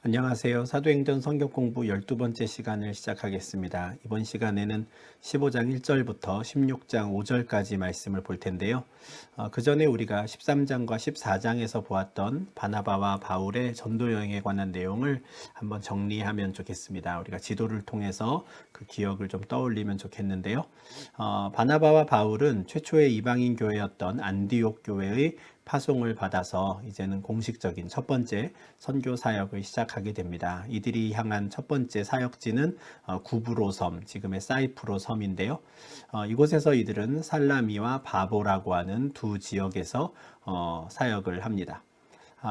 안녕하세요. 사도행전 성경 공부 12번째 시간을 시작하겠습니다. 이번 시간에는 15장 1절부터 16장 5절까지 말씀을 볼 텐데요. 그 전에 우리가 13장과 14장에서 보았던 바나바와 바울의 전도 여행에 관한 내용을 한번 정리하면 좋겠습니다. 우리가 지도를 통해서 그 기억을 좀 떠올리면 좋겠는데요. 바나바와 바울은 최초의 이방인 교회였던 안디옥 교회의 파송을 받아서 이제는 공식적인 첫 번째 선교 사역을 시작하게 됩니다. 이들이 향한 첫 번째 사역지는 구브로 섬, 지금의 사이프로 섬인데요. 이곳에서 이들은 살라미와 바보라고 하는 두 지역에서 사역을 합니다.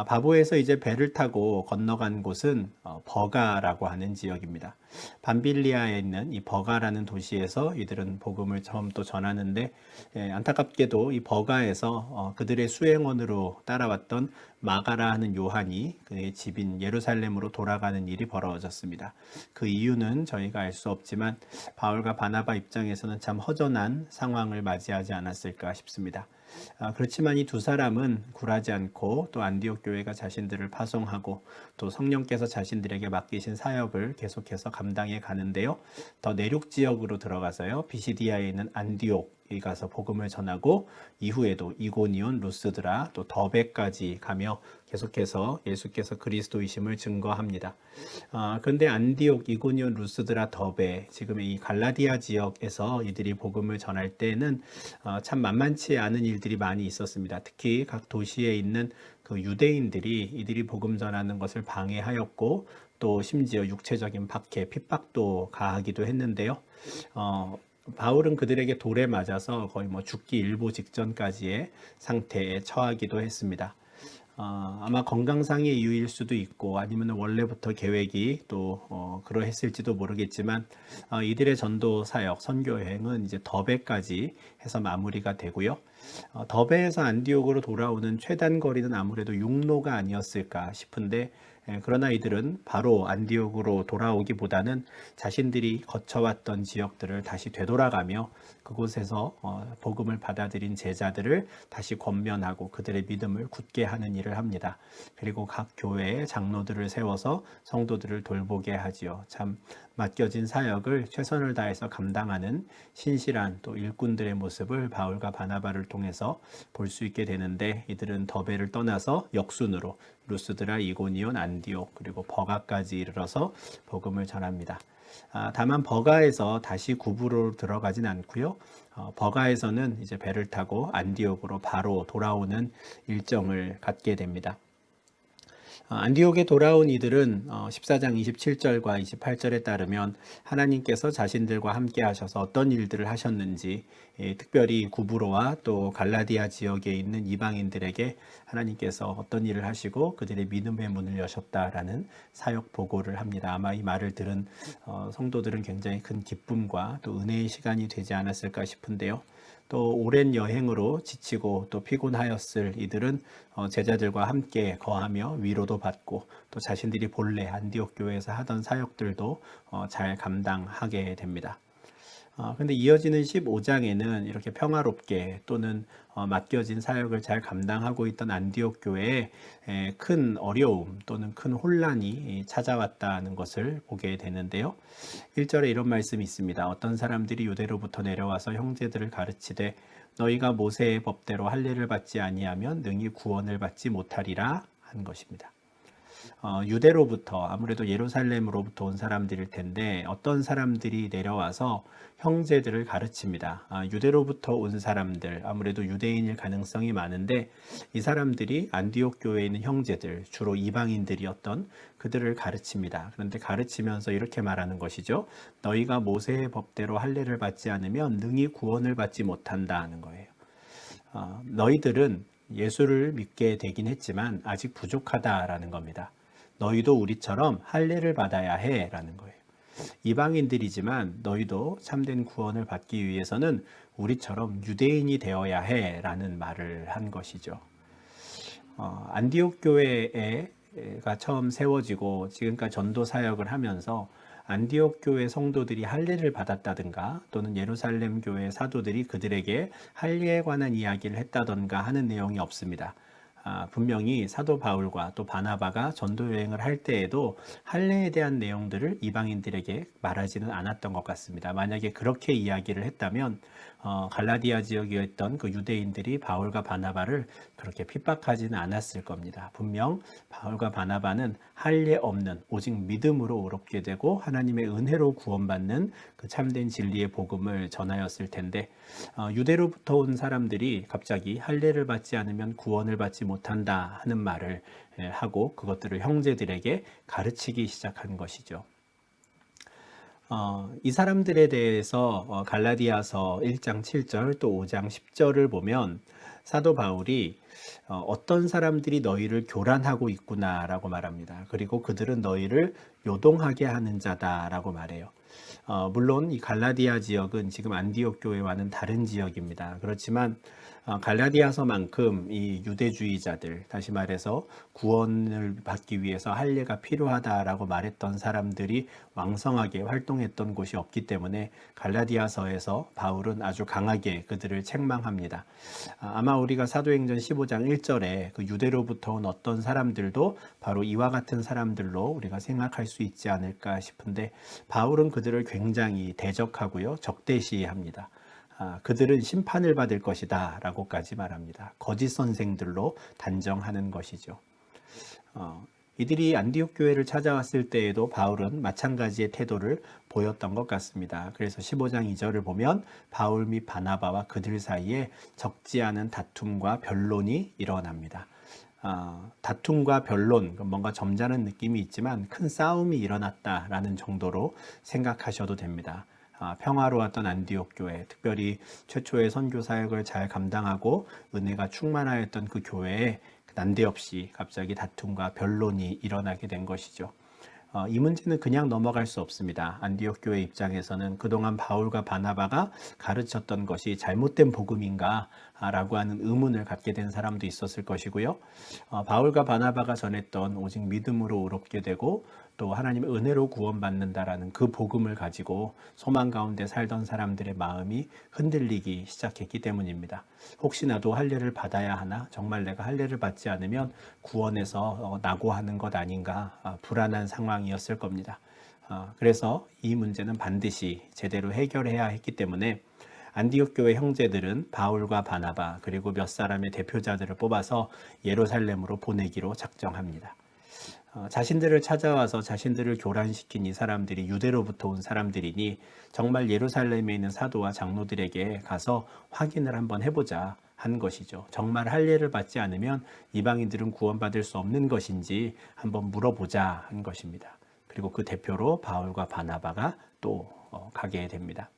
바보에서 이제 배를 타고 건너간 곳은 버가라고 하는 지역입니다. 밤빌리아에 있는 이 버가라는 도시에서 이들은 복음을 처음 또 전하는데, 안타깝게도 이 버가에서 그들의 수행원으로 따라왔던 마가라 하는 요한이 그의 집인 예루살렘으로 돌아가는 일이 벌어졌습니다. 그 이유는 저희가 알 수 없지만 바울과 바나바 입장에서는 참 허전한 상황을 맞이하지 않았을까 싶습니다. 그렇지만 이 두 사람은 굴하지 않고 또 안디옥 교회가 자신들을 파송하고 또 성령께서 자신들에게 맡기신 사역을 계속해서 감당해 가는데요. 더 내륙 지역으로 들어가서요. 비시디아에 있는 안디옥에 가서 복음을 전하고 이후에도 이고니온, 루스드라, 또 더베까지 가며 계속해서 예수께서 그리스도이심을 증거합니다. 그런데 안디옥, 이고니온, 루스드라, 더베, 지금의 이 갈라디아 지역에서 이들이 복음을 전할 때는 참 만만치 않은 일들이 많이 있었습니다. 특히 각 도시에 있는 그 유대인들이 이들이 복음 전하는 것을 방해하였고 또 심지어 육체적인 박해, 핍박도 가하기도 했는데요. 어, 바울은 그들에게 돌에 맞아서 거의 뭐 죽기 일보 직전까지의 상태에 처하기도 했습니다. 아마 건강상의 이유일 수도 있고 아니면 원래부터 계획이 또 그러했을지도 모르겠지만 이들의 전도 사역, 선교 여행은 이제 더베까지 해서 마무리가 되고요. 더베에서 안디옥으로 돌아오는 최단 거리는 아무래도 육로가 아니었을까 싶은데 그러나 이들은 바로 안디옥으로 돌아오기보다는 자신들이 거쳐왔던 지역들을 다시 되돌아가며 그곳에서 복음을 받아들인 제자들을 다시 권면하고 그들의 믿음을 굳게 하는 일을 합니다. 그리고 각 교회에 장로들을 세워서 성도들을 돌보게 하지요. 참 맡겨진 사역을 최선을 다해서 감당하는 신실한 또 일꾼들의 모습을 바울과 바나바를 통해서 볼 수 있게 되는데, 이들은 더베를 떠나서 역순으로 루스드라, 이고니온, 안디옥 그리고 버가까지 이르러서 복음을 전합니다. 다만 버가에서 다시 구부로 들어가진 않고요. 버가에서는 이제 배를 타고 안디옥으로 바로 돌아오는 일정을 갖게 됩니다. 안디옥에 돌아온 이들은 14장 27절과 28절에 따르면 하나님께서 자신들과 함께 하셔서 어떤 일들을 하셨는지, 특별히 구브로와 또 갈라디아 지역에 있는 이방인들에게 하나님께서 어떤 일을 하시고 그들의 믿음의 문을 여셨다라는 사역 보고를 합니다. 아마 이 말을 들은 성도들은 굉장히 큰 기쁨과 또 은혜의 시간이 되지 않았을까 싶은데요. 또 오랜 여행으로 지치고 또 피곤하였을 이들은 제자들과 함께 거하며 위로도 받고 또 자신들이 본래 안디옥 교회에서 하던 사역들도 잘 감당하게 됩니다. 근데 이어지는 15장에는 이렇게 평화롭게 또는 맡겨진 사역을 잘 감당하고 있던 안디옥 교회에 큰 어려움 또는 큰 혼란이 찾아왔다는 것을 보게 되는데요. 1절에 이런 말씀이 있습니다. 어떤 사람들이 유대로부터 내려와서 형제들을 가르치되 너희가 모세의 법대로 할례를 받지 아니하면 능히 구원을 받지 못하리라 한 것입니다. 유대로부터, 아무래도 예루살렘으로부터 온 사람들일 텐데 어떤 사람들이 내려와서 형제들을 가르칩니다. 유대로부터 온 사람들, 아무래도 유대인일 가능성이 많은데 이 사람들이 안디옥 교회에 있는 형제들, 주로 이방인들이었던 그들을 가르칩니다. 그런데 가르치면서 이렇게 말하는 것이죠. 너희가 모세의 법대로 할례를 받지 않으면 능히 구원을 받지 못한다 하는 거예요. 너희들은 예수를 믿게 되긴 했지만 아직 부족하다라는 겁니다. 너희도 우리처럼 할례를 받아야 해라는 거예요. 이방인들이지만 너희도 참된 구원을 받기 위해서는 우리처럼 유대인이 되어야 해라는 말을 한 것이죠. 안디옥 교회가 처음 세워지고 지금까지 전도 사역을 하면서 안디옥 교회 성도들이 할례를 받았다든가 또는 예루살렘 교회 사도들이 그들에게 할례에 관한 이야기를 했다던가 하는 내용이 없습니다. 분명히 사도 바울과 또 바나바가 전도 여행을 할 때에도 할례에 대한 내용들을 이방인들에게 말하지는 않았던 것 같습니다. 만약에 그렇게 이야기를 했다면 갈라디아 지역에 있던 그 유대인들이 바울과 바나바를 그렇게 핍박하지는 않았을 겁니다. 분명 바울과 바나바는 할례 없는 오직 믿음으로 의롭게 되고 하나님의 은혜로 구원받는 그 참된 진리의 복음을 전하였을 텐데 유대로부터 온 사람들이 갑자기 할례를 받지 않으면 구원을 받지 못한다 하는 말을 하고 그것들을 형제들에게 가르치기 시작한 것이죠. 이 사람들에 대해서 갈라디아서 1장 7절 또 5장 10절을 보면 사도 바울이 어떤 사람들이 너희를 교란하고 있구나라고 말합니다. 그리고 그들은 너희를 요동하게 하는 자다라고 말해요. 물론 이 갈라디아 지역은 지금 안디옥 교회와는 다른 지역입니다. 그렇지만 갈라디아서만큼 이 유대주의자들, 다시 말해서 구원을 받기 위해서 할례가 필요하다라고 말했던 사람들이 왕성하게 활동했던 곳이 없기 때문에 갈라디아서에서 바울은 아주 강하게 그들을 책망합니다. 아마 우리가 사도행전 15장 1절에 그 유대로부터 온 어떤 사람들도 바로 이와 같은 사람들로 우리가 생각할 수 있지 않을까 싶은데 바울은 그들을 굉장히 대적하고요, 적대시합니다. 그들은 심판을 받을 것이다 라고까지 말합니다. 거짓 선생들로 단정하는 것이죠. 이들이 안디옥 교회를 찾아왔을 때에도 바울은 마찬가지의 태도를 보였던 것 같습니다. 그래서 15장 2절을 보면 바울 및 바나바와 그들 사이에 적지 않은 다툼과 변론이 일어납니다. 다툼과 변론, 뭔가 점잖은 느낌이 있지만 큰 싸움이 일어났다라는 정도로 생각하셔도 됩니다. 평화로웠던 안디옥 교회, 특별히 최초의 선교 사역을 잘 감당하고 은혜가 충만하였던 그 교회에 난데없이 갑자기 다툼과 변론이 일어나게 된 것이죠. 이 문제는 그냥 넘어갈 수 없습니다. 안디옥 교회 입장에서는 그동안 바울과 바나바가 가르쳤던 것이 잘못된 복음인가 라고 하는 의문을 갖게 된 사람도 있었을 것이고요. 바울과 바나바가 전했던 오직 믿음으로 의롭게 되고 또 하나님의 은혜로 구원받는다라는 그 복음을 가지고 소망 가운데 살던 사람들의 마음이 흔들리기 시작했기 때문입니다. 혹시나도 할례를 받아야 하나? 정말 내가 할례를 받지 않으면 구원에서 낙오하는 것 아닌가? 불안한 상황이었을 겁니다. 그래서 이 문제는 반드시 제대로 해결해야 했기 때문에 안디옥 교회 형제들은 바울과 바나바 그리고 몇 사람의 대표자들을 뽑아서 예루살렘으로 보내기로 작정합니다. 자신들을 찾아와서 자신들을 교란시킨 이 사람들이 유대로부터 온 사람들이니 정말 예루살렘에 있는 사도와 장로들에게 가서 확인을 한번 해보자 한 것이죠. 정말 할례를 받지 않으면 이방인들은 구원받을 수 없는 것인지 한번 물어보자 한 것입니다. 그리고 그 대표로 바울과 바나바가 또 가게 됩니다.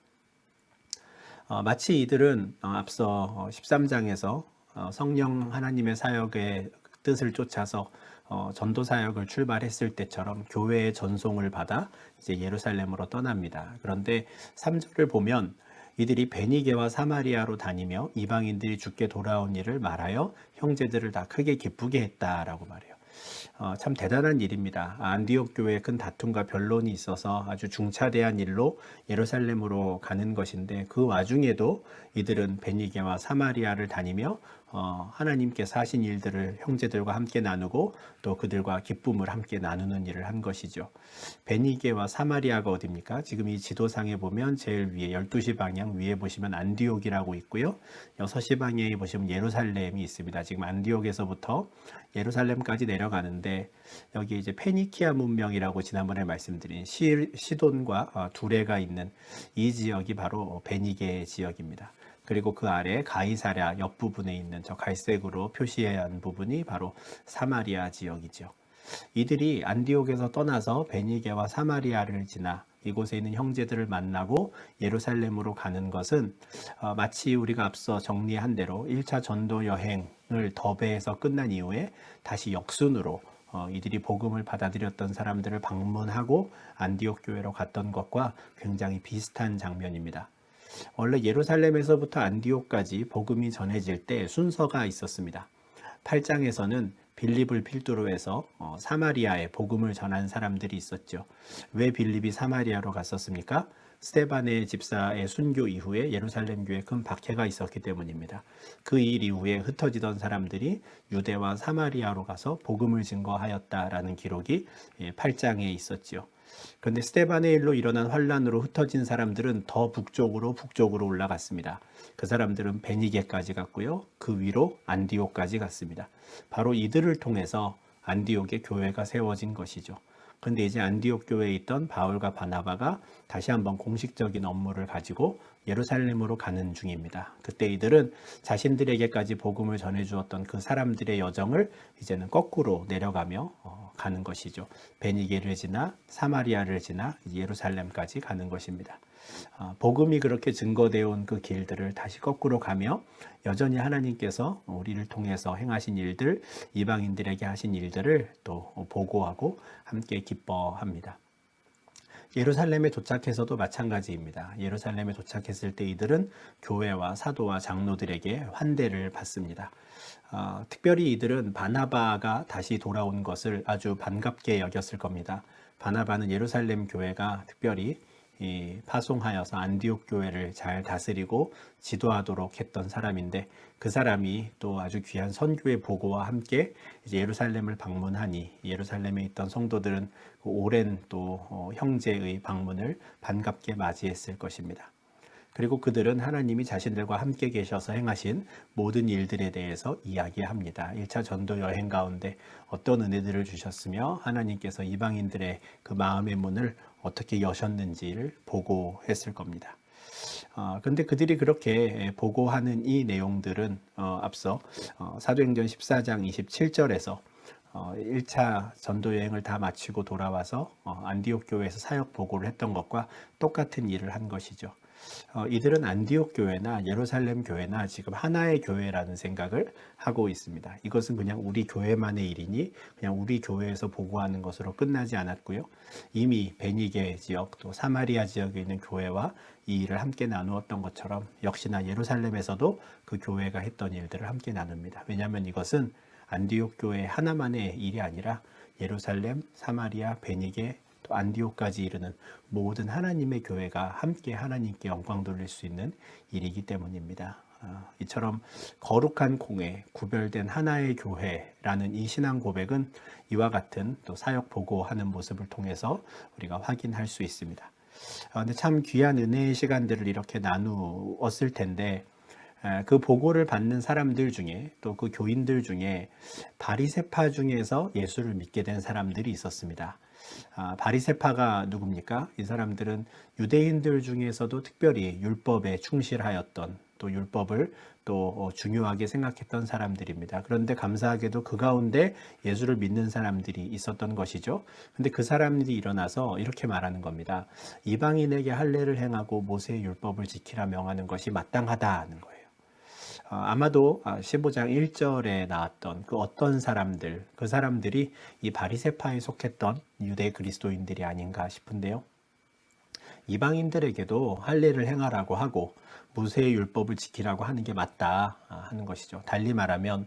마치 이들은 앞서 13장에서 성령 하나님의 사역의 뜻을 쫓아서 전도 사역을 출발했을 때처럼 교회의 전송을 받아 이제 예루살렘으로 떠납니다. 그런데 3절을 보면 이들이 베니게와 사마리아로 다니며 이방인들이 주께 돌아온 일을 말하여 형제들을 다 크게 기쁘게 했다라고 말해요. 참 대단한 일입니다. 안디옥 교회에 큰 다툼과 변론이 있어서 아주 중차대한 일로 예루살렘으로 가는 것인데 그 와중에도 이들은 베니게와 사마리아를 다니며 하나님께서 하신 일들을 형제들과 함께 나누고 또 그들과 기쁨을 함께 나누는 일을 한 것이죠. 베니게와 사마리아가 어디입니까? 지금 이 지도상에 보면 제일 위에 12시 방향 위에 보시면 안디옥이라고 있고요. 6시 방향에 보시면 예루살렘이 있습니다. 지금 안디옥에서부터 예루살렘까지 내려가는데 여기 이제 페니키아 문명이라고 지난번에 말씀드린 시돈과 두레가 있는 이 지역이 바로 베니게 지역입니다. 그리고 그 아래 가이사랴 옆부분에 있는 저 갈색으로 표시한 부분이 바로 사마리아 지역이죠. 이들이 안디옥에서 떠나서 베니게와 사마리아를 지나 이곳에 있는 형제들을 만나고 예루살렘으로 가는 것은 마치 우리가 앞서 정리한 대로 1차 전도 여행을 더베에서 끝난 이후에 다시 역순으로 이들이 복음을 받아들였던 사람들을 방문하고 안디옥 교회로 갔던 것과 굉장히 비슷한 장면입니다. 원래 예루살렘에서부터 안디옥까지 복음이 전해질 때 순서가 있었습니다. 8장에서는 빌립을 필두로 해서 사마리아에 복음을 전한 사람들이 있었죠. 왜 빌립이 사마리아로 갔었습니까? 스데반의 집사의 순교 이후에 예루살렘 교회에 큰 박해가 있었기 때문입니다. 그 일 이후에 흩어지던 사람들이 유대와 사마리아로 가서 복음을 증거하였다라는 기록이 8장에 있었지요. 그런데 스데반의 일로 일어난 환란으로 흩어진 사람들은 더 북쪽으로 올라갔습니다. 그 사람들은 베니게까지 갔고요. 그 위로 안디옥까지 갔습니다. 바로 이들을 통해서 안디옥의 교회가 세워진 것이죠. 그런데 이제 안디옥 교회에 있던 바울과 바나바가 다시 한번 공식적인 업무를 가지고 예루살렘으로 가는 중입니다. 그때 이들은 자신들에게까지 복음을 전해주었던 그 사람들의 여정을 이제는 거꾸로 내려가며 가는 것이죠. 베니게를 지나 사마리아를 지나 예루살렘까지 가는 것입니다. 복음이 그렇게 증거되어 온 그 길들을 다시 거꾸로 가며 여전히 하나님께서 우리를 통해서 행하신 일들, 이방인들에게 하신 일들을 또 보고하고 함께 기뻐합니다. 예루살렘에 도착해서도 마찬가지입니다. 예루살렘에 도착했을 때 이들은 교회와 사도와 장로들에게 환대를 받습니다. 특별히 이들은 바나바가 다시 돌아온 것을 아주 반갑게 여겼을 겁니다. 바나바는 예루살렘 교회가 특별히 파송하여서 안디옥 교회를 잘 다스리고 지도하도록 했던 사람인데 그 사람이 또 아주 귀한 선교의 보고와 함께 이제 예루살렘을 방문하니 예루살렘에 있던 성도들은 그 오랜 또 형제의 방문을 반갑게 맞이했을 것입니다. 그리고 그들은 하나님이 자신들과 함께 계셔서 행하신 모든 일들에 대해서 이야기합니다. 1차 전도 여행 가운데 어떤 은혜들을 주셨으며 하나님께서 이방인들의 그 마음의 문을 어떻게 여셨는지를 보고했을 겁니다. 그런데 그들이 그렇게 보고하는 이 내용들은 앞서 사도행전 14장 27절에서 1차 전도 여행을 다 마치고 돌아와서 안디옥 교회에서 사역 보고를 했던 것과 똑같은 일을 한 것이죠. 이들은 안디옥 교회나 예루살렘 교회나 지금 하나의 교회라는 생각을 하고 있습니다. 이것은 그냥 우리 교회만의 일이니 그냥 우리 교회에서 보고하는 것으로 끝나지 않았고요. 이미 베니게 지역 또 사마리아 지역에 있는 교회와 이 일을 함께 나누었던 것처럼 역시나 예루살렘에서도 그 교회가 했던 일들을 함께 나눕니다. 왜냐하면 이것은 안디옥 교회 하나만의 일이 아니라 예루살렘, 사마리아, 베니게 또 안디옥까지 이르는 모든 하나님의 교회가 함께 하나님께 영광 돌릴 수 있는 일이기 때문입니다. 이처럼 거룩한 공회, 구별된 하나의 교회라는 이 신앙 고백은 이와 같은 또 사역 보고하는 모습을 통해서 우리가 확인할 수 있습니다. 근데 참 귀한 은혜의 시간들을 이렇게 나누었을 텐데 그 보고를 받는 사람들 중에 또 그 교인들 중에 바리새파 중에서 예수를 믿게 된 사람들이 있었습니다. 바리새파가 누굽니까? 이 사람들은 유대인들 중에서도 특별히 율법에 충실하였던 또 율법을 또 중요하게 생각했던 사람들입니다. 그런데 감사하게도 그 가운데 예수를 믿는 사람들이 있었던 것이죠. 근데 그 사람들이 일어나서 이렇게 말하는 겁니다. 이방인에게 할례를 행하고 모세의 율법을 지키라 명하는 것이 마땅하다는 거예요. 아마도 15장 1절에 나왔던 그 어떤 사람들, 그 사람들이 이 바리새파에 속했던 유대 그리스도인들이 아닌가 싶은데요. 이방인들에게도 할례를 행하라고 하고 모세의 율법을 지키라고 하는 게 맞다 하는 것이죠. 달리 말하면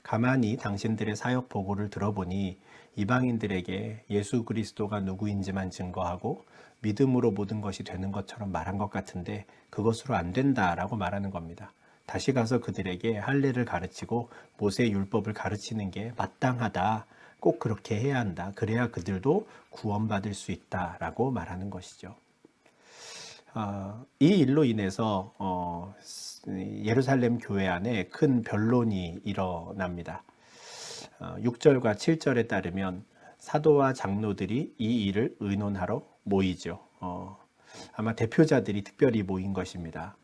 가만히 당신들의 사역 보고를 들어보니 이방인들에게 예수 그리스도가 누구인지만 증거하고 믿음으로 모든 것이 되는 것처럼 말한 것 같은데 그것으로 안 된다라고 말하는 겁니다. 다시 가서 그들에게 할례를 가르치고 모세의 율법을 가르치는 게 마땅하다. 꼭 그렇게 해야 한다. 그래야 그들도 구원받을 수 있다라고 말하는 것이죠. 이 일로 인해서 예루살렘 교회 안에 큰 변론이 일어납니다. 6절과 7절에 따르면 사도와 장로들이 이 일을 의논하러 모이죠. 아마 대표자들이 특별히 모인 것입니다.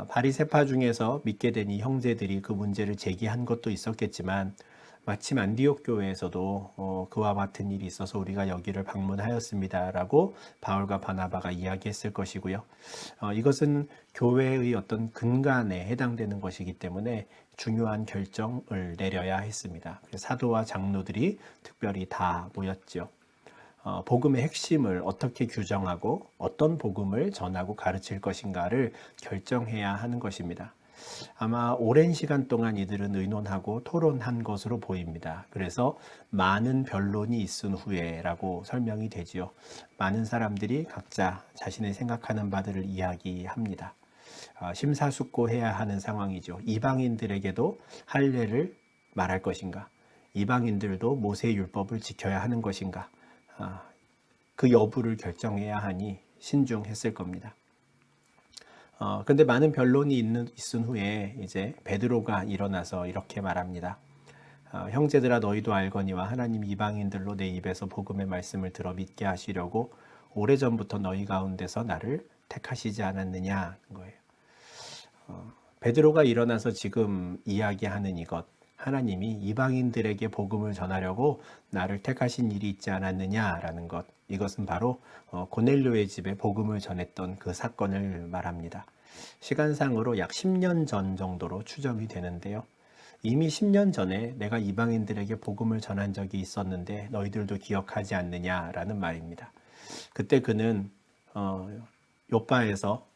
바리새파 중에서 믿게 된 이 형제들이 그 문제를 제기한 것도 있었겠지만 마침 안디옥 교회에서도 그와 같은 일이 있어서 우리가 여기를 방문하였습니다라고 바울과 바나바가 이야기했을 것이고요. 이것은 교회의 어떤 근간에 해당되는 것이기 때문에 중요한 결정을 내려야 했습니다. 사도와 장로들이 특별히 다 모였죠. 복음의 핵심을 어떻게 규정하고 어떤 복음을 전하고 가르칠 것인가를 결정해야 하는 것입니다. 아마 오랜 시간 동안 이들은 의논하고 토론한 것으로 보입니다. 그래서 많은 변론이 있은 후에라고 설명이 되지요. 많은 사람들이 각자 자신의 생각하는 바들을 이야기합니다. 심사숙고해야 하는 상황이죠. 이방인들에게도 할례를 말할 것인가? 이방인들도 모세 율법을 지켜야 하는 것인가? 그 여부를 결정해야 하니 신중했을 겁니다. 근데 많은 변론이 있은 후에 이제 베드로가 일어나서 이렇게 말합니다. 형제들아 너희도 알거니와 하나님 이방인들로 내 입에서 복음의 말씀을 들어 믿게 하시려고 오래전부터 너희 가운데서 나를 택하시지 않았느냐 거예요. 베드로가 일어나서 지금 이야기하는 이것, 하나님이 이방인들에게 복음을 전하려고 나를 택하신 일이 있지 않았느냐라는 것, 이것은 바로 고넬료의 집에 복음을 전했던 그 사건을 말합니다. 시간상으로 약 10년 전 정도로 추정이 되는데요. 이미 10년 전에 내가 이방인들에게 복음을 전한 적이 있었는데 너희들도 기억하지 않느냐라는 말입니다. 그때 그는 요바에서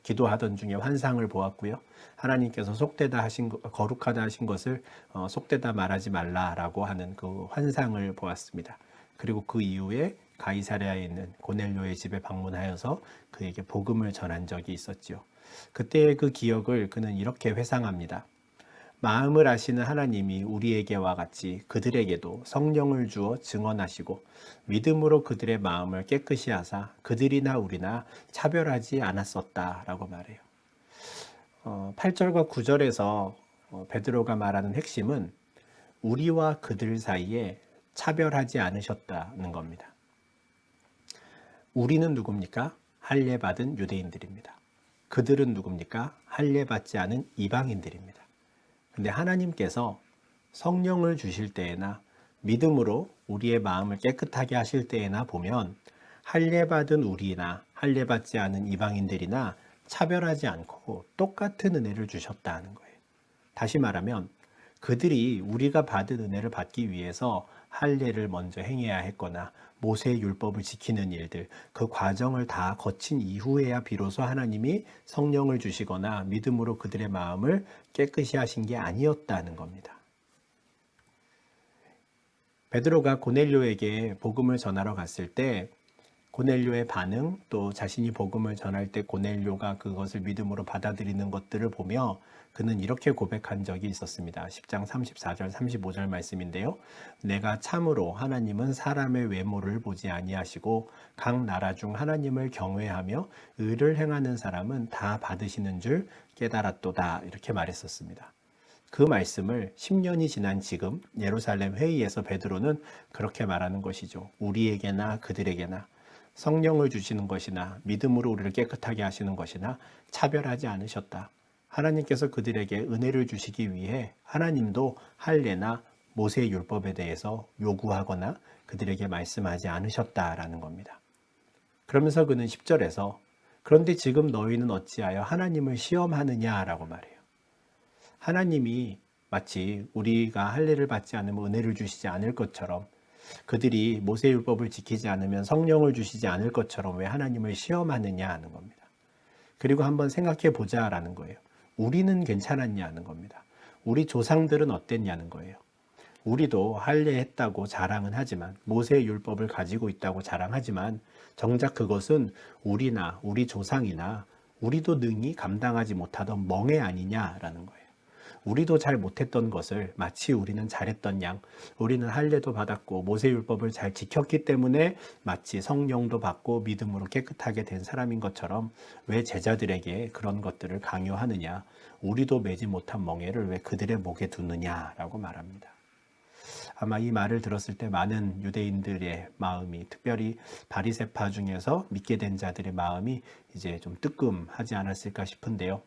기도하던 중에 환상을 보았고요. 하나님께서 속되다 하신 거룩하다 하신 것을 속되다 말하지 말라라고 하는 그 환상을 보았습니다. 그리고 그 이후에 가이사랴에 있는 고넬료의 집에 방문하여서 그에게 복음을 전한 적이 있었죠. 그때의 그 기억을 그는 이렇게 회상합니다. 마음을 아시는 하나님이 우리에게와 같이 그들에게도 성령을 주어 증언하시고 믿음으로 그들의 마음을 깨끗이 하사 그들이나 우리나 차별하지 않았었다라고 말해요. 8절과 9절에서 베드로가 말하는 핵심은 우리와 그들 사이에 차별하지 않으셨다는 겁니다. 우리는 누굽니까? 할례 받은 유대인들입니다. 그들은 누굽니까? 할례 받지 않은 이방인들입니다. 근데 하나님께서 성령을 주실 때에나 믿음으로 우리의 마음을 깨끗하게 하실 때에나 보면 할례 받은 우리나 할례 받지 않은 이방인들이나 차별하지 않고 똑같은 은혜를 주셨다는 거예요. 다시 말하면 그들이 우리가 받은 은혜를 받기 위해서 할례를 먼저 행해야 했거나 모세의 율법을 지키는 일들, 그 과정을 다 거친 이후에야 비로소 하나님이 성령을 주시거나 믿음으로 그들의 마음을 깨끗이 하신 게 아니었다는 겁니다. 베드로가 고넬료에게 복음을 전하러 갔을 때 고넬료의 반응, 또 자신이 복음을 전할 때 고넬료가 그것을 믿음으로 받아들이는 것들을 보며 그는 이렇게 고백한 적이 있었습니다. 10장 34절 35절 말씀인데요. 내가 참으로 하나님은 사람의 외모를 보지 아니하시고 각 나라 중 하나님을 경외하며 의를 행하는 사람은 다 받으시는 줄 깨달았도다. 이렇게 말했었습니다. 그 말씀을 10년이 지난 지금 예루살렘 회의에서 베드로는 그렇게 말하는 것이죠. 우리에게나 그들에게나 성령을 주시는 것이나 믿음으로 우리를 깨끗하게 하시는 것이나 차별하지 않으셨다. 하나님께서 그들에게 은혜를 주시기 위해 하나님도 할례나 모세의 율법에 대해서 요구하거나 그들에게 말씀하지 않으셨다라는 겁니다. 그러면서 그는 10절에서 그런데 지금 너희는 어찌하여 하나님을 시험하느냐라고 말해요. 하나님이 마치 우리가 할례를 받지 않으면 은혜를 주시지 않을 것처럼 그들이 모세율법을 지키지 않으면 성령을 주시지 않을 것처럼 왜 하나님을 시험하느냐 하는 겁니다. 그리고 한번 생각해 보자라는 거예요. 우리는 괜찮았냐는 겁니다. 우리 조상들은 어땠냐는 거예요. 우리도 할례했다고 자랑은 하지만 모세의 율법을 가지고 있다고 자랑하지만 정작 그것은 우리나 우리 조상이나 우리도 능히 감당하지 못하던 멍에 아니냐라는 거예요. 우리도 잘 못했던 것을 마치 우리는 잘했던 양, 우리는 할례도 받았고 모세율법을 잘 지켰기 때문에 마치 성령도 받고 믿음으로 깨끗하게 된 사람인 것처럼 왜 제자들에게 그런 것들을 강요하느냐, 우리도 매지 못한 멍에를 왜 그들의 목에 두느냐라고 말합니다. 아마 이 말을 들었을 때 많은 유대인들의 마음이, 특별히 바리새파 중에서 믿게 된 자들의 마음이 이제 좀 뜨끔하지 않았을까 싶은데요.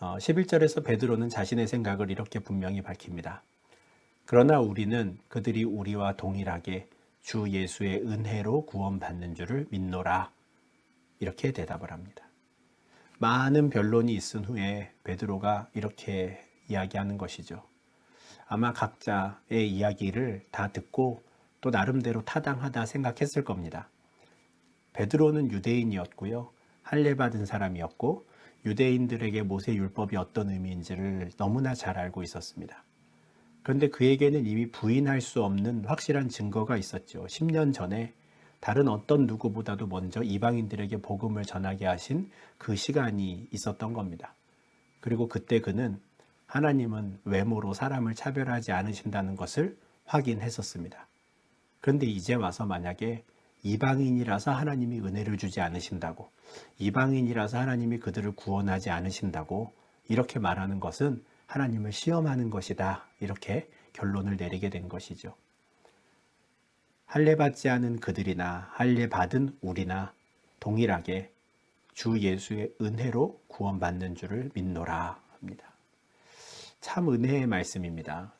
11절에서 베드로는 자신의 생각을 이렇게 분명히 밝힙니다. 그러나 우리는 그들이 우리와 동일하게 주 예수의 은혜로 구원받는 줄을 믿노라. 이렇게 대답을 합니다. 많은 변론이 있은 후에 베드로가 이렇게 이야기하는 것이죠. 아마 각자의 이야기를 다 듣고 또 나름대로 타당하다 생각했을 겁니다. 베드로는 유대인이었고요. 할례 받은 사람이었고 유대인들에게 모세 율법이 어떤 의미인지를 너무나 잘 알고 있었습니다. 그런데 그에게는 이미 부인할 수 없는 확실한 증거가 있었죠. 10년 전에 다른 어떤 누구보다도 먼저 이방인들에게 복음을 전하게 하신 그 시간이 있었던 겁니다. 그리고 그때 그는 하나님은 외모로 사람을 차별하지 않으신다는 것을 확인했었습니다. 그런데 이제 와서 만약에 이방인이라서 하나님이 은혜를 주지 않으신다고, 이방인이라서 하나님이 그들을 구원하지 않으신다고 이렇게 말하는 것은 하나님을 시험하는 것이다. 이렇게 결론을 내리게 된 것이죠. 할례 받지 않은 그들이나 할례 받은 우리나 동일하게 주 예수의 은혜로 구원받는 줄을 믿노라 합니다. 참 은혜의 말씀입니다.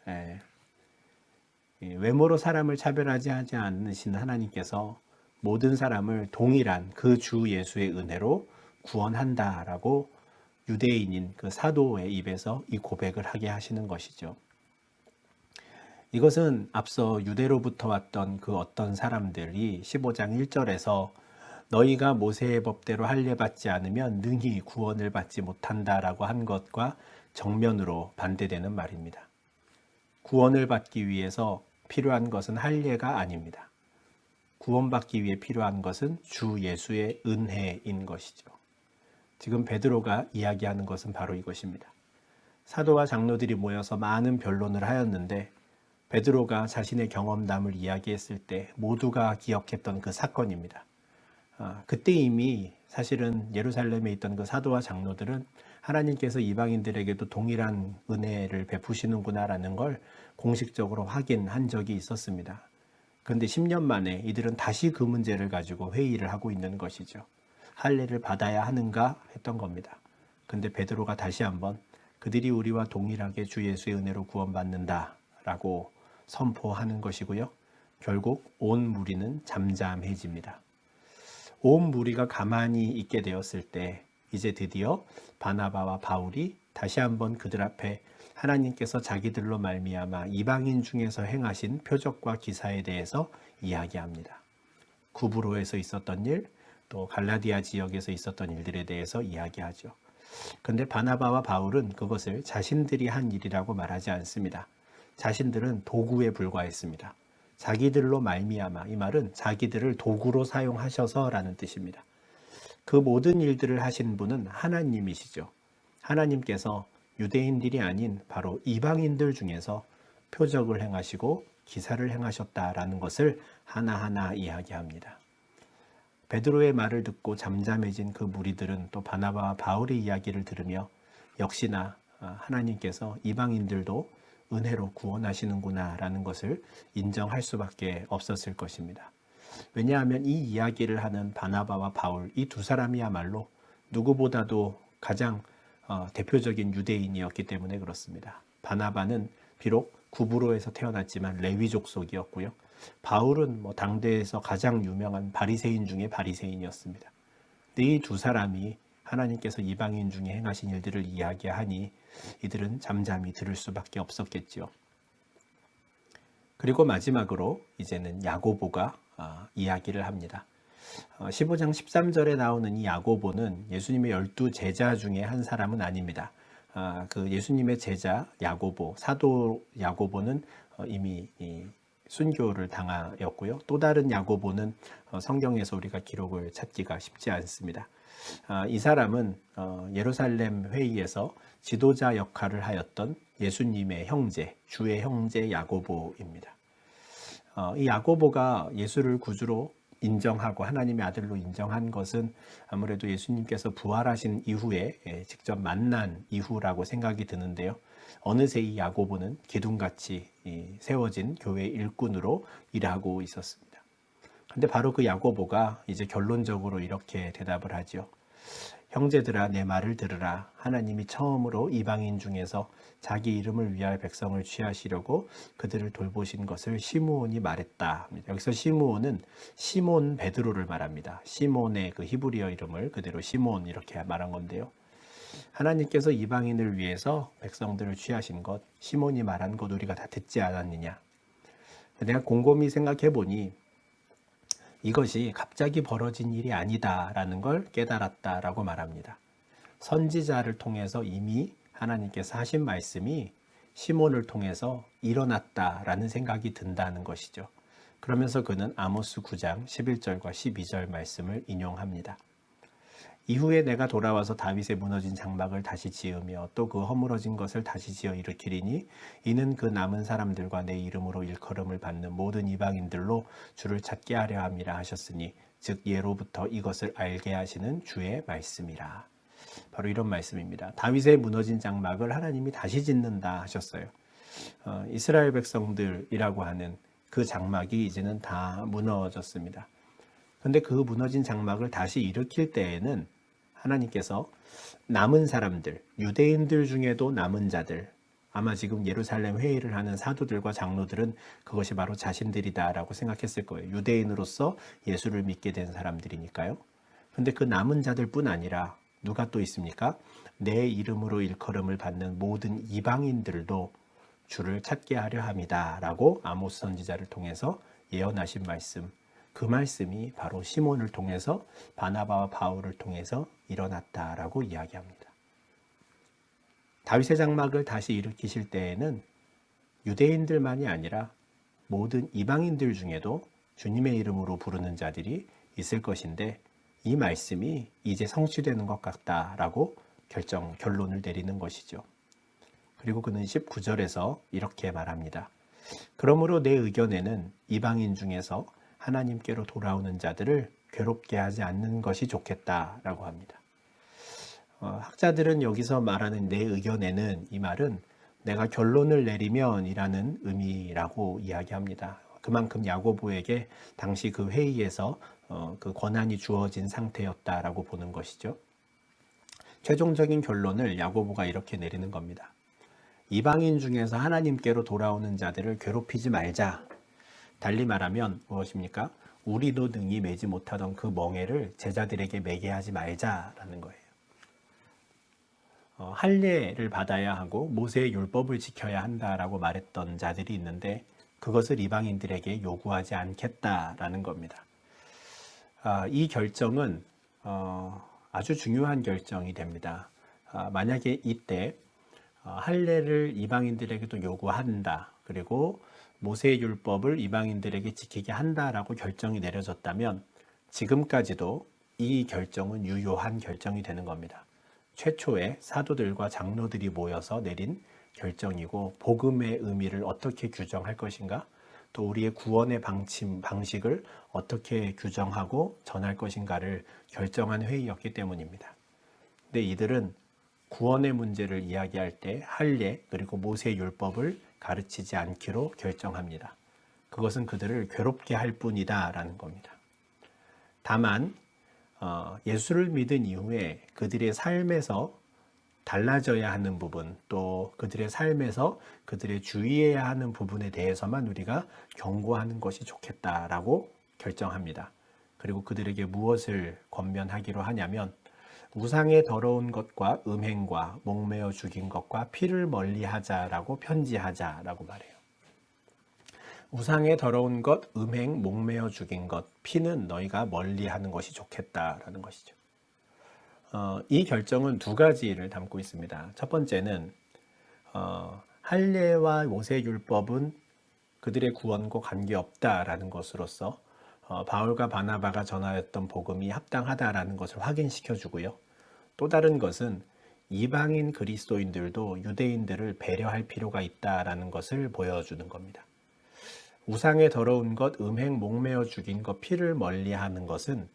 외모로 사람을 차별하지 않으신 하나님께서 모든 사람을 동일한 그 주 예수의 은혜로 구원한다라고 유대인인 그 사도의 입에서 이 고백을 하게 하시는 것이죠. 이것은 앞서 유대로부터 왔던 그 어떤 사람들이 15장 1절에서 너희가 모세의 법대로 할례 받지 않으면 능히 구원을 받지 못한다라고 한 것과 정면으로 반대되는 말입니다. 구원을 받기 위해서 필요한 것은 할례가 아닙니다. 구원받기 위해 필요한 것은 주 예수의 은혜인 것이죠. 지금 베드로가 이야기하는 것은 바로 이것입니다. 사도와 장로들이 모여서 많은 변론을 하였는데 베드로가 자신의 경험담을 이야기했을 때 모두가 기억했던 그 사건입니다. 그때 이미 사실은 예루살렘에 있던 그 사도와 장로들은 하나님께서 이방인들에게도 동일한 은혜를 베푸시는구나라는 걸 공식적으로 확인한 적이 있었습니다. 그런데 10년 만에 이들은 다시 그 문제를 가지고 회의를 하고 있는 것이죠. 할례를 받아야 하는가 했던 겁니다. 그런데 베드로가 다시 한번 그들이 우리와 동일하게 주 예수의 은혜로 구원받는다라고 선포하는 것이고요. 결국 온 무리는 잠잠해집니다. 온 무리가 가만히 있게 되었을 때 이제 드디어 바나바와 바울이 다시 한번 그들 앞에 하나님께서 자기들로 말미암아 이방인 중에서 행하신 표적과 기사에 대해서 이야기합니다. 구브로에서 있었던 일, 또 갈라디아 지역에서 있었던 일들에 대해서 이야기하죠. 그런데 바나바와 바울은 그것을 자신들이 한 일이라고 말하지 않습니다. 자신들은 도구에 불과했습니다. 자기들로 말미암아, 이 말은 자기들을 도구로 사용하셔서라는 뜻입니다. 그 모든 일들을 하신 분은 하나님이시죠. 하나님께서 유대인들이 아닌 바로 이방인들 중에서 표적을 행하시고 기사를 행하셨다라는 것을 하나하나 이야기합니다. 베드로의 말을 듣고 잠잠해진 그 무리들은 또 바나바와 바울의 이야기를 들으며 역시나 하나님께서 이방인들도 은혜로 구원하시는구나라는 것을 인정할 수밖에 없었을 것입니다. 왜냐하면 이 이야기를 하는 바나바와 바울, 이 두 사람이야말로 누구보다도 가장 대표적인 유대인이었기 때문에 그렇습니다. 바나바는 비록 구브로에서 태어났지만 레위 족속이었고요. 바울은 당대에서 가장 유명한 바리새인 중에 바리새인이었습니다. 이 두 사람이 하나님께서 이방인 중에 행하신 일들을 이야기하니 이들은 잠잠히 들을 수밖에 없었겠지요. 그리고 마지막으로 이제는 야고보가 이야기를 합니다. 15장 13절에 나오는 이 야고보는 예수님의 12 제자 중에 한 사람은 아닙니다. 그 예수님의 제자 야고보, 사도 야고보는 이미 순교를 당하였고요. 또 다른 야고보는 성경에서 우리가 기록을 찾기가 쉽지 않습니다. 이 사람은 예루살렘 회의에서 지도자 역할을 하였던 예수님의 형제, 주의 형제 야고보입니다. 이 야고보가 예수를 구주로 인정하고 하나님의 아들로 인정한 것은 아무래도 예수님께서 부활하신 이후에 직접 만난 이후라고 생각이 드는데요. 어느새 이 야고보는 기둥같이 세워진 교회 일꾼으로 일하고 있었습니다. 근데 바로 그 야고보가 이제 결론적으로 이렇게 대답을 하죠. 형제들아, 내 말을 들으라. 하나님이 처음으로 이방인 중에서 자기 이름을 위하여 백성을 취하시려고 그들을 돌보신 것을 시므온이 말했다. 여기서 시므온은 시몬 베드로를 말합니다. 시몬의 그 히브리어 이름을 그대로 시몬 이렇게 말한 건데요. 하나님께서 이방인을 위해서 백성들을 취하신 것, 시몬이 말한 것 우리가 다 듣지 않았느냐. 내가 곰곰이 생각해 보니 이것이 갑자기 벌어진 일이 아니다라는 걸 깨달았다라고 말합니다. 선지자를 통해서 이미 하나님께서 하신 말씀이 시몬을 통해서 일어났다라는 생각이 든다는 것이죠. 그러면서 그는 아모스 9장 11절과 12절 말씀을 인용합니다. 이후에 내가 돌아와서 다윗의 무너진 장막을 다시 지으며 또 그 허물어진 것을 다시 지어 일으키리니 이는 그 남은 사람들과 내 이름으로 일컬음을 받는 모든 이방인들로 주를 찾게 하려 함이라 하셨으니 즉 예로부터 이것을 알게 하시는 주의 말씀이라. 바로 이런 말씀입니다. 다윗의 무너진 장막을 하나님이 다시 짓는다 하셨어요. 이스라엘 백성들이라고 하는 그 장막이 이제는 다 무너졌습니다. 그런데 그 무너진 장막을 다시 일으킬 때에는 하나님께서 남은 사람들, 유대인들 중에도 남은 자들, 아마 지금 예루살렘 회의를 하는 사도들과 장로들은 그것이 바로 자신들이다라고 생각했을 거예요. 유대인으로서 예수를 믿게 된 사람들이니까요. 그런데 그 남은 자들뿐 아니라 누가 또 있습니까? 내 이름으로 일컬음을 받는 모든 이방인들도 주를 찾게 하려 함이다 라고 아모스 선지자를 통해서 예언하신 말씀, 그 말씀이 바로 시몬을 통해서 바나바와 바울을 통해서 일어났다라고 이야기합니다. 다윗의 장막을 다시 일으키실 때에는 유대인들만이 아니라 모든 이방인들 중에도 주님의 이름으로 부르는 자들이 있을 것인데 이 말씀이 이제 성취되는 것 같다라고 결론을 내리는 것이죠. 그리고 그는 19절에서 이렇게 말합니다. 그러므로 내 의견에는 이방인 중에서 하나님께로 돌아오는 자들을 괴롭게 하지 않는 것이 좋겠다라고 합니다. 학자들은 여기서 말하는 내 의견에는 이 말은 내가 결론을 내리면 이라는 의미라고 이야기합니다. 그만큼 야고보에게 당시 그 회의에서 그 권한이 주어진 상태였다라고 보는 것이죠. 최종적인 결론을 야고보가 이렇게 내리는 겁니다. 이방인 중에서 하나님께로 돌아오는 자들을 괴롭히지 말자. 달리 말하면 무엇입니까? 우리도 능히 매지 못하던 그 멍에를 제자들에게 매게 하지 말자라는 거예요. 할례를 받아야 하고 모세의 율법을 지켜야 한다라고 말했던 자들이 있는데 그것을 이방인들에게 요구하지 않겠다라는 겁니다. 이 결정은 아주 중요한 결정이 됩니다. 만약에 이때 할례를 이방인들에게도 요구한다. 그리고 모세의 율법을 이방인들에게 지키게 한다라고 결정이 내려졌다면 지금까지도 이 결정은 유효한 결정이 되는 겁니다. 최초의 사도들과 장로들이 모여서 내린 결정이고 복음의 의미를 어떻게 규정할 것인가, 또 우리의 구원의 방식을 어떻게 규정하고 전할 것인가를 결정한 회의였기 때문입니다. 근데 이들은 구원의 문제를 이야기할 때 할례 그리고 모세의 율법을 가르치지 않기로 결정합니다. 그것은 그들을 괴롭게 할 뿐이다 라는 겁니다. 다만 예수를 믿은 이후에 그들의 삶에서 달라져야 하는 부분, 또 그들의 삶에서 그들의 주의해야 하는 부분에 대해서만 우리가 경고하는 것이 좋겠다라고 결정합니다. 그리고 그들에게 무엇을 권면하기로 하냐면 우상의 더러운 것과 음행과 목매어 죽인 것과 피를 멀리하자라고 편지하자라고 말해요. 우상의 더러운 것, 음행, 목매어 죽인 것, 피는 너희가 멀리하는 것이 좋겠다라는 것이죠. 이 결정은 두 가지를 담고 있습니다. 첫 번째는 할례와 모세 율법은 그들의 구원과 관계없다라는 것으로서 바울과 바나바가 전하였던 복음이 합당하다라는 것을 확인시켜 주고요. 또 다른 것은 이방인 그리스도인들도 유대인들을 배려할 필요가 있다라는 것을 보여주는 겁니다. 우상의 더러운 것, 음행, 목매어 죽인 것, 피를 멀리하는 것은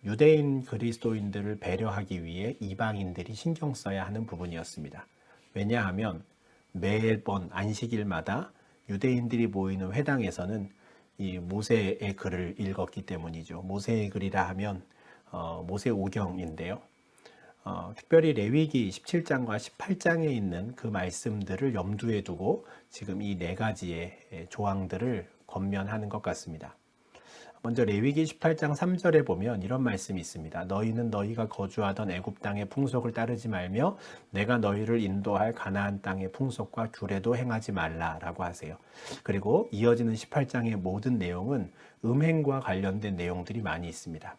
유대인 그리스도인들을 배려하기 위해 이방인들이 신경 써야 하는 부분이었습니다. 왜냐하면 매번 안식일마다 유대인들이 모이는 회당에서는 이 모세의 글을 읽었기 때문이죠. 모세의 글이라 하면 모세오경인데요. 특별히 레위기 17장과 18장에 있는 그 말씀들을 염두에 두고 지금 이 네 가지의 조항들을 권면하는 것 같습니다. 먼저 레위기 18장 3절에 보면 이런 말씀이 있습니다. 너희는 너희가 거주하던 애굽 땅의 풍속을 따르지 말며 내가 너희를 인도할 가나안 땅의 풍속과 규례도 행하지 말라라고 하세요. 그리고 이어지는 18장의 모든 내용은 음행과 관련된 내용들이 많이 있습니다.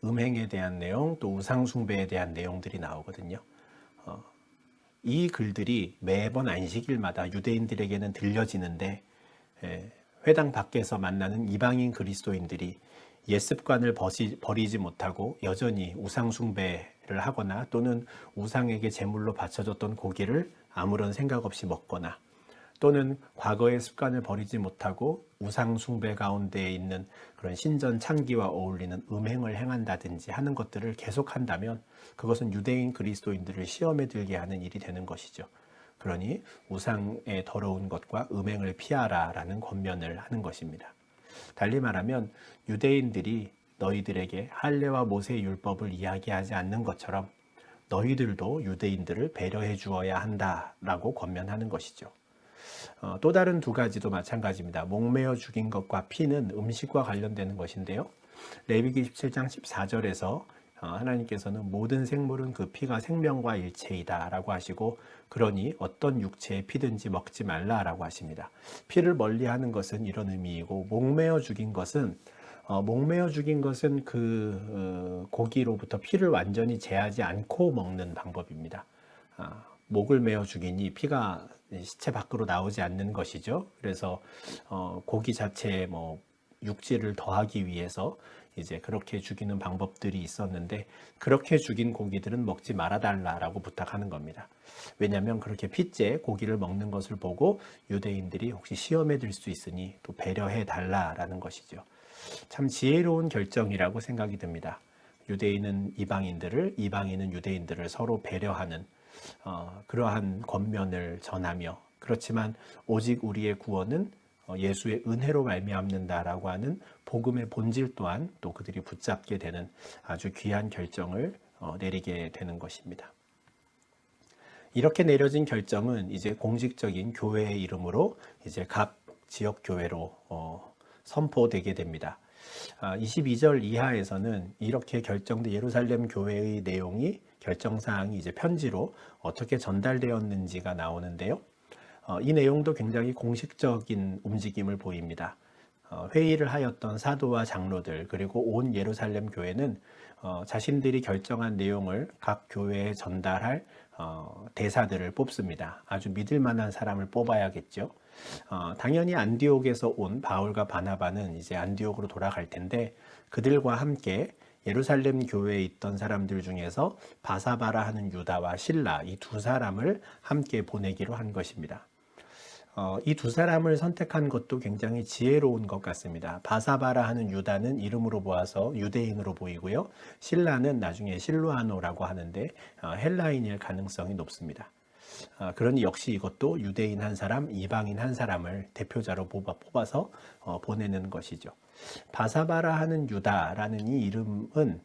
음행에 대한 내용, 또 우상 숭배에 대한 내용들이 나오거든요. 이 글들이 매번 안식일마다 유대인들에게는 들려지는데 회당 밖에서 만나는 이방인 그리스도인들이 옛 습관을 버리지 못하고 여전히 우상 숭배를 하거나 또는 우상에게 제물로 바쳐졌던 고기를 아무런 생각 없이 먹거나 또는 과거의 습관을 버리지 못하고 우상 숭배 가운데 있는 그런 신전 창기와 어울리는 음행을 행한다든지 하는 것들을 계속한다면 그것은 유대인 그리스도인들을 시험에 들게 하는 일이 되는 것이죠. 그러니 우상의 더러운 것과 음행을 피하라라는 권면을 하는 것입니다. 달리 말하면 유대인들이 너희들에게 할례와 모세의 율법을 이야기하지 않는 것처럼 너희들도 유대인들을 배려해 주어야 한다라고 권면하는 것이죠. 또 다른 두 가지도 마찬가지입니다. 목매어 죽인 것과 피는 음식과 관련되는 것인데요. 레위기 17장 14절에서 하나님께서는 모든 생물은 그 피가 생명과 일체이다 라고 하시고 그러니 어떤 육체의 피든지 먹지 말라라고 하십니다. 피를 멀리하는 것은 이런 의미이고 목매어 죽인 것은 그 고기로부터 피를 완전히 제하지 않고 먹는 방법입니다. 목을 메어 죽이니 피가 시체 밖으로 나오지 않는 것이죠. 그래서 고기 자체에 육질을 더하기 위해서 이제 그렇게 죽이는 방법들이 있었는데 그렇게 죽인 고기들은 먹지 말아달라라고 부탁하는 겁니다. 왜냐하면 그렇게 피째 고기를 먹는 것을 보고 유대인들이 혹시 시험에 들 수 있으니 또 배려해 달라라는 것이죠. 참 지혜로운 결정이라고 생각이 듭니다. 유대인은 이방인들을, 이방인은 유대인들을 서로 배려하는 그러한 권면을 전하며 그렇지만 오직 우리의 구원은 예수의 은혜로 말미암는다라고 하는 복음의 본질 또한 또 그들이 붙잡게 되는 아주 귀한 결정을 내리게 되는 것입니다. 이렇게 내려진 결정은 이제 공식적인 교회의 이름으로 이제 각 지역 교회로 선포되게 됩니다. 22절 이하에서는 이렇게 결정된 예루살렘 교회의 내용이 결정사항이 이제 편지로 어떻게 전달되었는지가 나오는데요. 이 내용도 굉장히 공식적인 움직임을 보입니다. 회의를 하였던 사도와 장로들 그리고 온 예루살렘 교회는 자신들이 결정한 내용을 각 교회에 전달할 대사들을 뽑습니다. 아주 믿을 만한 사람을 뽑아야겠죠. 당연히 안디옥에서 온 바울과 바나바는 이제 안디옥으로 돌아갈 텐데 그들과 함께 예루살렘 교회에 있던 사람들 중에서 바사바라 하는 유다와 실라 이 두 사람을 함께 보내기로 한 것입니다. 이 두 사람을 선택한 것도 굉장히 지혜로운 것 같습니다. 바사바라 하는 유다는 이름으로 보아서 유대인으로 보이고요. 실라는 나중에 실루아노라고 하는데 헬라인일 가능성이 높습니다. 그러니 역시 이것도 유대인 한 사람, 이방인 한 사람을 대표자로 뽑아서 보내는 것이죠. 바사바라 하는 유다라는 이 이름은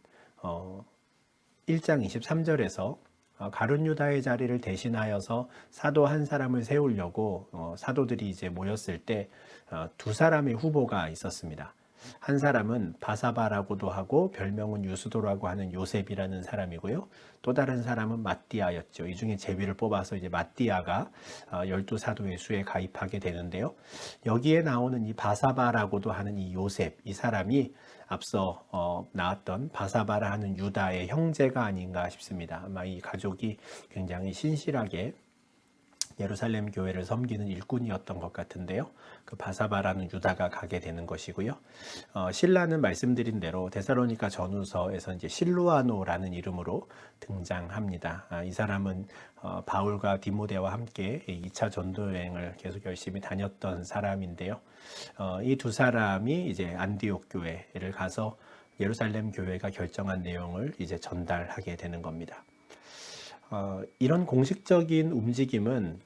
1장 23절에서 가룟 유다의 자리를 대신하여서 사도 한 사람을 세우려고 사도들이 이제 모였을 때 두 사람의 후보가 있었습니다. 한 사람은 바사바라고도 하고 별명은 유스도라고 하는 요셉이라는 사람이고요. 또 다른 사람은 마띠아였죠. 이 중에 제비를 뽑아서 이제 마띠아가 12사도의 수에 가입하게 되는데요. 여기에 나오는 이 바사바라고도 하는 이 요셉, 이 사람이 앞서 나왔던 바사바라 하는 유다의 형제가 아닌가 싶습니다. 아마 이 가족이 굉장히 신실하게 예루살렘 교회를 섬기는 일꾼이었던 것 같은데요. 그 바사바라는 유다가 가게 되는 것이고요. 실라는 말씀드린 대로 데살로니가 전후서에서 이제 실루아노라는 이름으로 등장합니다. 이 사람은 바울과 디모데와 함께 2차 전도 여행을 계속 열심히 다녔던 사람인데요. 이 두 사람이 이제 안디옥 교회를 가서 예루살렘 교회가 결정한 내용을 이제 전달하게 되는 겁니다. 이런 공식적인 움직임은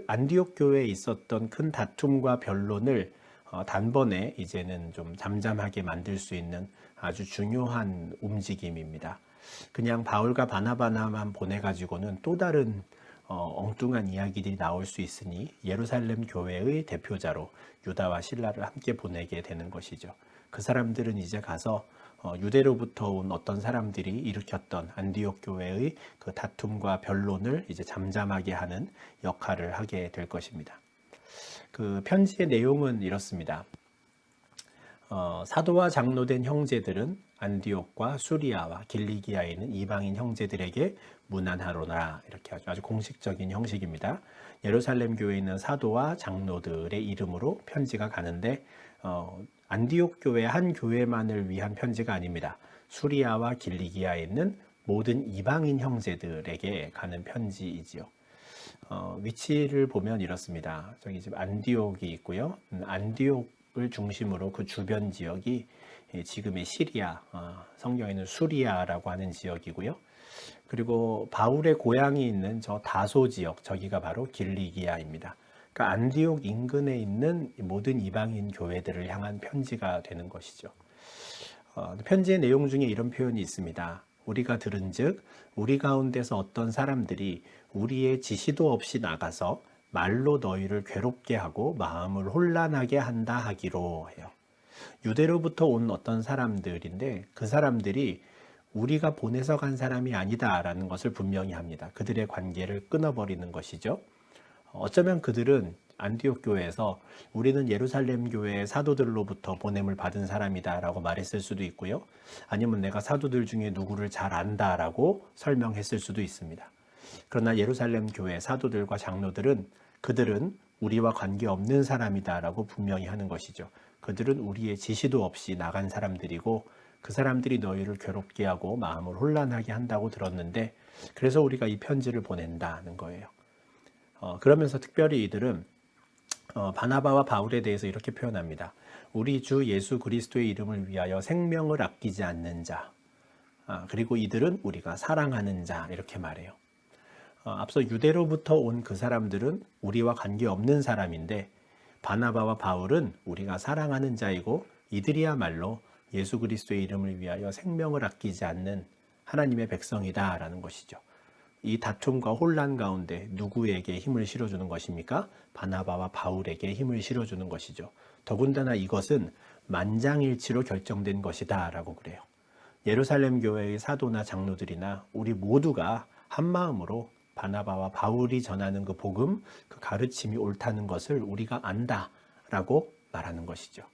안디옥 교회에 있었던 큰 다툼과 변론을 단번에 이제는 좀 잠잠하게 만들 수 있는 아주 중요한 움직임입니다. 그냥 바울과 바나바나만 보내가지고는 또 다른 엉뚱한 이야기들이 나올 수 있으니 예루살렘 교회의 대표자로 유다와 실라를 함께 보내게 되는 것이죠. 그 사람들은 이제 가서 유대로부터 온 어떤 사람들이 일으켰던 안디옥 교회의 그 다툼과 변론을 이제 잠잠하게 하는 역할을 하게 될 것입니다. 그 편지의 내용은 이렇습니다. 사도와 장로된 형제들은 안디옥과 수리아와 길리기아에 있는 이방인 형제들에게 문안하노라. 이렇게 아주 공식적인 형식입니다. 예루살렘 교회에 있는 사도와 장로들의 이름으로 편지가 가는데 안디옥 교회 한 교회만을 위한 편지가 아닙니다. 수리아와 길리기아에 있는 모든 이방인 형제들에게 가는 편지이지요. 위치를 보면 이렇습니다. 저기 지금 안디옥이 있고요. 안디옥을 중심으로 그 주변 지역이 지금의 시리아, 성경에는 수리아라고 하는 지역이고요. 그리고 바울의 고향이 있는 저 다소 지역, 저기가 바로 길리기아입니다. 그러니까 안디옥 인근에 있는 모든 이방인 교회들을 향한 편지가 되는 것이죠. 편지의 내용 중에 이런 표현이 있습니다. 우리가 들은즉 우리 가운데서 어떤 사람들이 우리의 지시도 없이 나가서 말로 너희를 괴롭게 하고 마음을 혼란하게 한다 하기로 해요. 유대로부터 온 어떤 사람들인데 그 사람들이 우리가 보내서 간 사람이 아니다라는 것을 분명히 합니다. 그들의 관계를 끊어버리는 것이죠. 어쩌면 그들은 안디옥 교회에서 우리는 예루살렘 교회의 사도들로부터 보냄을 받은 사람이다라고 말했을 수도 있고요. 아니면 내가 사도들 중에 누구를 잘 안다라고 설명했을 수도 있습니다. 그러나 예루살렘 교회 사도들과 장로들은 그들은 우리와 관계없는 사람이다라고 분명히 하는 것이죠. 그들은 우리의 지시도 없이 나간 사람들이고 그 사람들이 너희를 괴롭게 하고 마음을 혼란하게 한다고 들었는데 그래서 우리가 이 편지를 보낸다는 거예요. 그러면서 특별히 이들은 바나바와 바울에 대해서 이렇게 표현합니다. 우리 주 예수 그리스도의 이름을 위하여 생명을 아끼지 않는 자, 그리고 이들은 우리가 사랑하는 자 이렇게 말해요. 앞서 유대로부터 온 그 사람들은 우리와 관계없는 사람인데 바나바와 바울은 우리가 사랑하는 자이고 이들이야말로 예수 그리스도의 이름을 위하여 생명을 아끼지 않는 하나님의 백성이다라는 것이죠. 이 다툼과 혼란 가운데 누구에게 힘을 실어주는 것입니까? 바나바와 바울에게 힘을 실어주는 것이죠. 더군다나 이것은 만장일치로 결정된 것이다 라고 그래요. 예루살렘 교회의 사도나 장로들이나 우리 모두가 한마음으로 바나바와 바울이 전하는 그 복음, 그 가르침이 옳다는 것을 우리가 안다 라고 말하는 것이죠.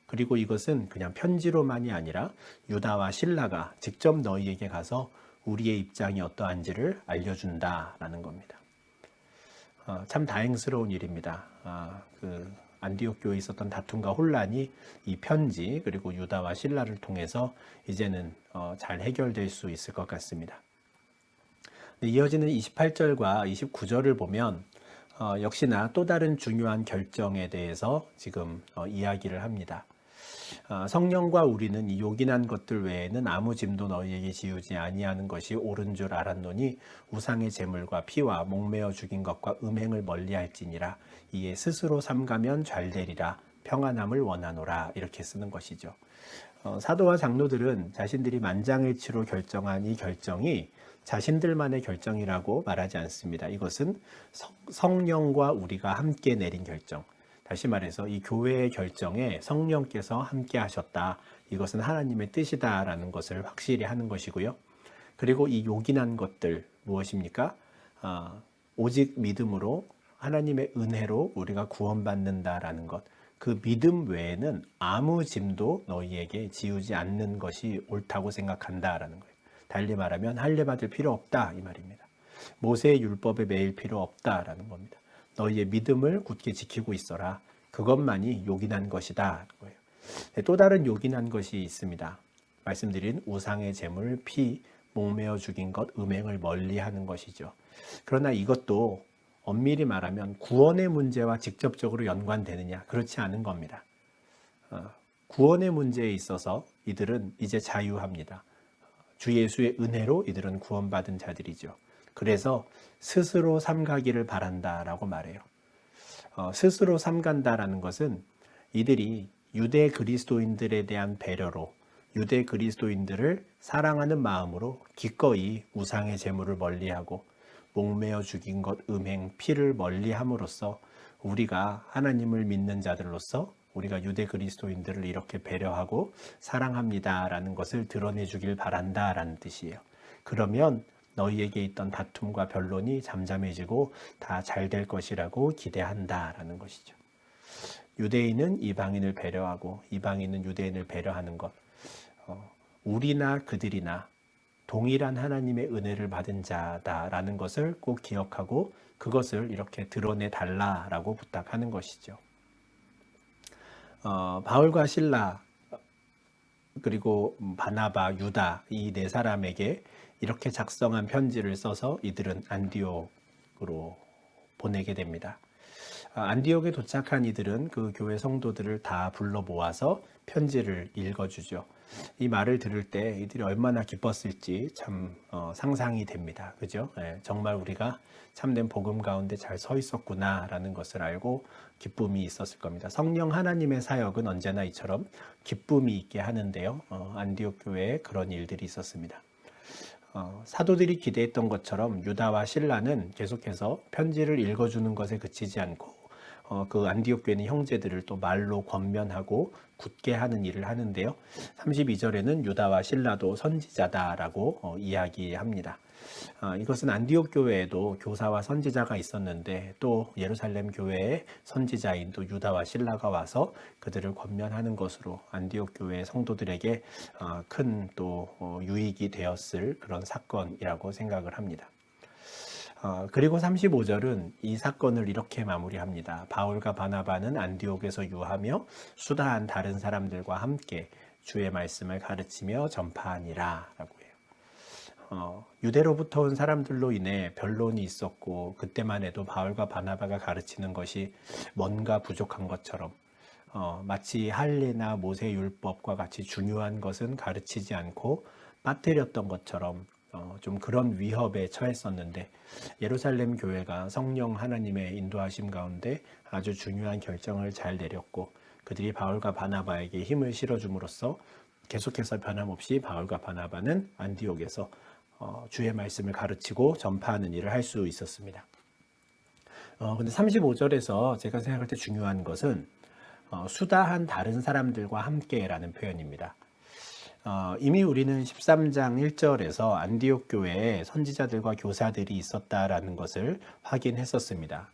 그리고 이것은 그냥 편지로만이 아니라 유다와 실라가 직접 너희에게 가서 우리의 입장이 어떠한지를 알려준다라는 겁니다. 참 다행스러운 일입니다. 그 안디옥 교회에 있었던 다툼과 혼란이 이 편지 그리고 유다와 실라를 통해서 이제는 잘 해결될 수 있을 것 같습니다. 이어지는 28절과 29절을 보면 역시나 또 다른 중요한 결정에 대해서 지금 이야기를 합니다. 성령과 우리는 이 요긴한 것들 외에는 아무 짐도 너희에게 지우지 아니하는 것이 옳은 줄 알았노니 우상의 제물과 피와 목매어 죽인 것과 음행을 멀리할지니라 이에 스스로 삼가면 잘되리라 평안함을 원하노라 이렇게 쓰는 것이죠. 사도와 장로들은 자신들이 만장일치로 결정한 이 결정이 자신들만의 결정이라고 말하지 않습니다. 이것은 성령과 우리가 함께 내린 결정. 다시 말해서 이 교회의 결정에 성령께서 함께 하셨다. 이것은 하나님의 뜻이다라는 것을 확실히 하는 것이고요. 그리고 이 요긴한 것들 무엇입니까? 오직 믿음으로 하나님의 은혜로 우리가 구원받는다라는 것. 그 믿음 외에는 아무 짐도 너희에게 지우지 않는 것이 옳다고 생각한다라는 거예요. 달리 말하면 할례 받을 필요 없다 이 말입니다. 모세의 율법에 매일 필요 없다라는 겁니다. 너희의 믿음을 굳게 지키고 있어라. 그것만이 요긴한 것이다. 또 다른 요긴한 것이 있습니다. 말씀드린 우상의 제물, 피, 목매어 죽인 것, 음행을 멀리하는 것이죠. 그러나 이것도 엄밀히 말하면 구원의 문제와 직접적으로 연관되느냐? 그렇지 않은 겁니다. 구원의 문제에 있어서 이들은 이제 자유합니다. 주 예수의 은혜로 이들은 구원받은 자들이죠. 그래서 스스로 삼가기를 바란다라고 말해요. 스스로 삼간다라는 것은 이들이 유대 그리스도인들에 대한 배려로 유대 그리스도인들을 사랑하는 마음으로 기꺼이 우상의 제물을 멀리하고 목매어 죽인 것, 음행, 피를 멀리함으로써 우리가 하나님을 믿는 자들로서 우리가 유대 그리스도인들을 이렇게 배려하고 사랑합니다라는 것을 드러내 주길 바란다라는 뜻이에요. 그러면 너희에게 있던 다툼과 변론이 잠잠해지고 다 잘 될 것이라고 기대한다라는 것이죠. 유대인은 이방인을 배려하고 이방인은 유대인을 배려하는 것, 우리나 그들이나 동일한 하나님의 은혜를 받은 자다라는 것을 꼭 기억하고 그것을 이렇게 드러내 달라라고 부탁하는 것이죠. 바울과 실라 그리고 바나바, 유다 이 네 사람에게 이렇게 작성한 편지를 써서 이들은 안디옥으로 보내게 됩니다. 안디옥에 도착한 이들은 그 교회 성도들을 다 불러 모아서 편지를 읽어주죠. 이 말을 들을 때 이들이 얼마나 기뻤을지 참 상상이 됩니다. 그죠? 예, 정말 우리가 참된 복음 가운데 잘 서 있었구나라는 것을 알고 기쁨이 있었을 겁니다. 성령 하나님의 사역은 언제나 이처럼 기쁨이 있게 하는데요. 안디옥 교회에 그런 일들이 있었습니다. 사도들이 기대했던 것처럼 유다와 실라는 계속해서 편지를 읽어주는 것에 그치지 않고 그 안디옥 교회는 형제들을 또 말로 권면하고 굳게 하는 일을 하는데요. 32절에는 유다와 실라도 선지자다라고 이야기합니다. 이것은 안디옥 교회에도 교사와 선지자가 있었는데 또 예루살렘 교회에 선지자인 또 유다와 실라가 와서 그들을 권면하는 것으로 안디옥 교회 성도들에게 큰 또 유익이 되었을 그런 사건이라고 생각을 합니다. 그리고 35절은 이 사건을 이렇게 마무리합니다. 바울과 바나바는 안디옥에서 유하며 수다한 다른 사람들과 함께 주의 말씀을 가르치며 전파하니라 라고 해요. 유대로부터 온 사람들로 인해 변론이 있었고 그때만 해도 바울과 바나바가 가르치는 것이 뭔가 부족한 것처럼 마치 할례나 모세 율법과 같이 중요한 것은 가르치지 않고 빠뜨렸던 것처럼 좀 그런 위협에 처했었는데 예루살렘 교회가 성령 하나님의 인도하심 가운데 아주 중요한 결정을 잘 내렸고 그들이 바울과 바나바에게 힘을 실어줌으로써 계속해서 변함없이 바울과 바나바는 안디옥에서 주의 말씀을 가르치고 전파하는 일을 할 수 있었습니다. 근데 35절에서 제가 생각할 때 중요한 것은 수다한 다른 사람들과 함께라는 표현입니다. 이미 우리는 13장 1절에서 안디옥 교회에 선지자들과 교사들이 있었다라는 것을 확인했었습니다.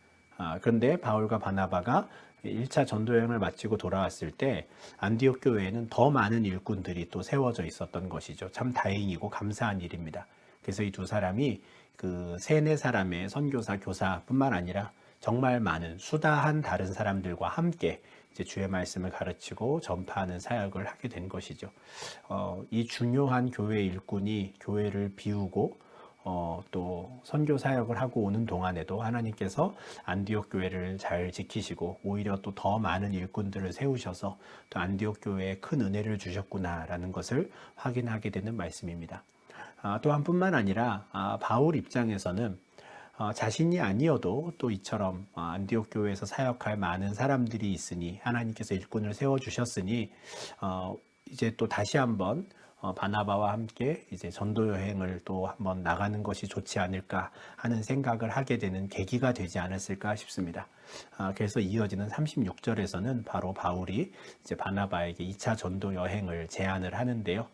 그런데 바울과 바나바가 1차 전도 여행을 마치고 돌아왔을 때 안디옥 교회에는 더 많은 일꾼들이 또 세워져 있었던 것이죠. 참 다행이고 감사한 일입니다. 그래서 이 두 사람이 그 세네 사람의 선교사, 교사뿐만 아니라 정말 많은 수다한 다른 사람들과 함께 이제 주의 말씀을 가르치고 전파하는 사역을 하게 된 것이죠. 이 중요한 교회 일꾼이 교회를 비우고 또 선교 사역을 하고 오는 동안에도 하나님께서 안디옥 교회를 잘 지키시고 오히려 또 더 많은 일꾼들을 세우셔서 또 안디옥 교회에 큰 은혜를 주셨구나라는 것을 확인하게 되는 말씀입니다. 또한 뿐만 아니라 바울 입장에서는 자신이 아니어도 또 이처럼 안디옥 교회에서 사역할 많은 사람들이 있으니 하나님께서 일꾼을 세워주셨으니 이제 또 다시 한번 바나바와 함께 이제 전도 여행을 또 한번 나가는 것이 좋지 않을까 하는 생각을 하게 되는 계기가 되지 않았을까 싶습니다. 그래서 이어지는 36절에서는 바로 바울이 이제 바나바에게 2차 전도 여행을 제안을 하는데요.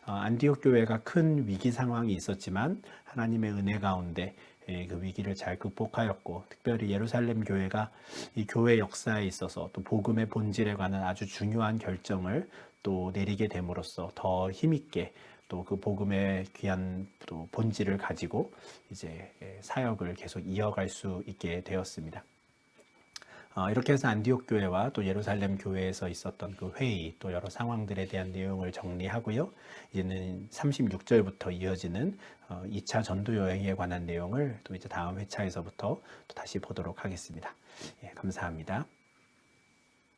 안디옥 교회가 큰 위기 상황이 있었지만 하나님의 은혜 가운데 그 위기를 잘 극복하였고 특별히 예루살렘 교회가 이 교회 역사에 있어서 또 복음의 본질에 관한 아주 중요한 결정을 또 내리게 됨으로써 더 힘있게 또 그 복음의 귀한 또 본질을 가지고 이제 사역을 계속 이어갈 수 있게 되었습니다. 이렇게 해서 안디옥 교회와 또 예루살렘 교회에서 있었던 그 회의 또 여러 상황들에 대한 내용을 정리하고요. 이제는 36절부터 이어지는 2차 전도 여행에 관한 내용을 또 이제 다음 회차에서부터 또 다시 보도록 하겠습니다. 예, 감사합니다.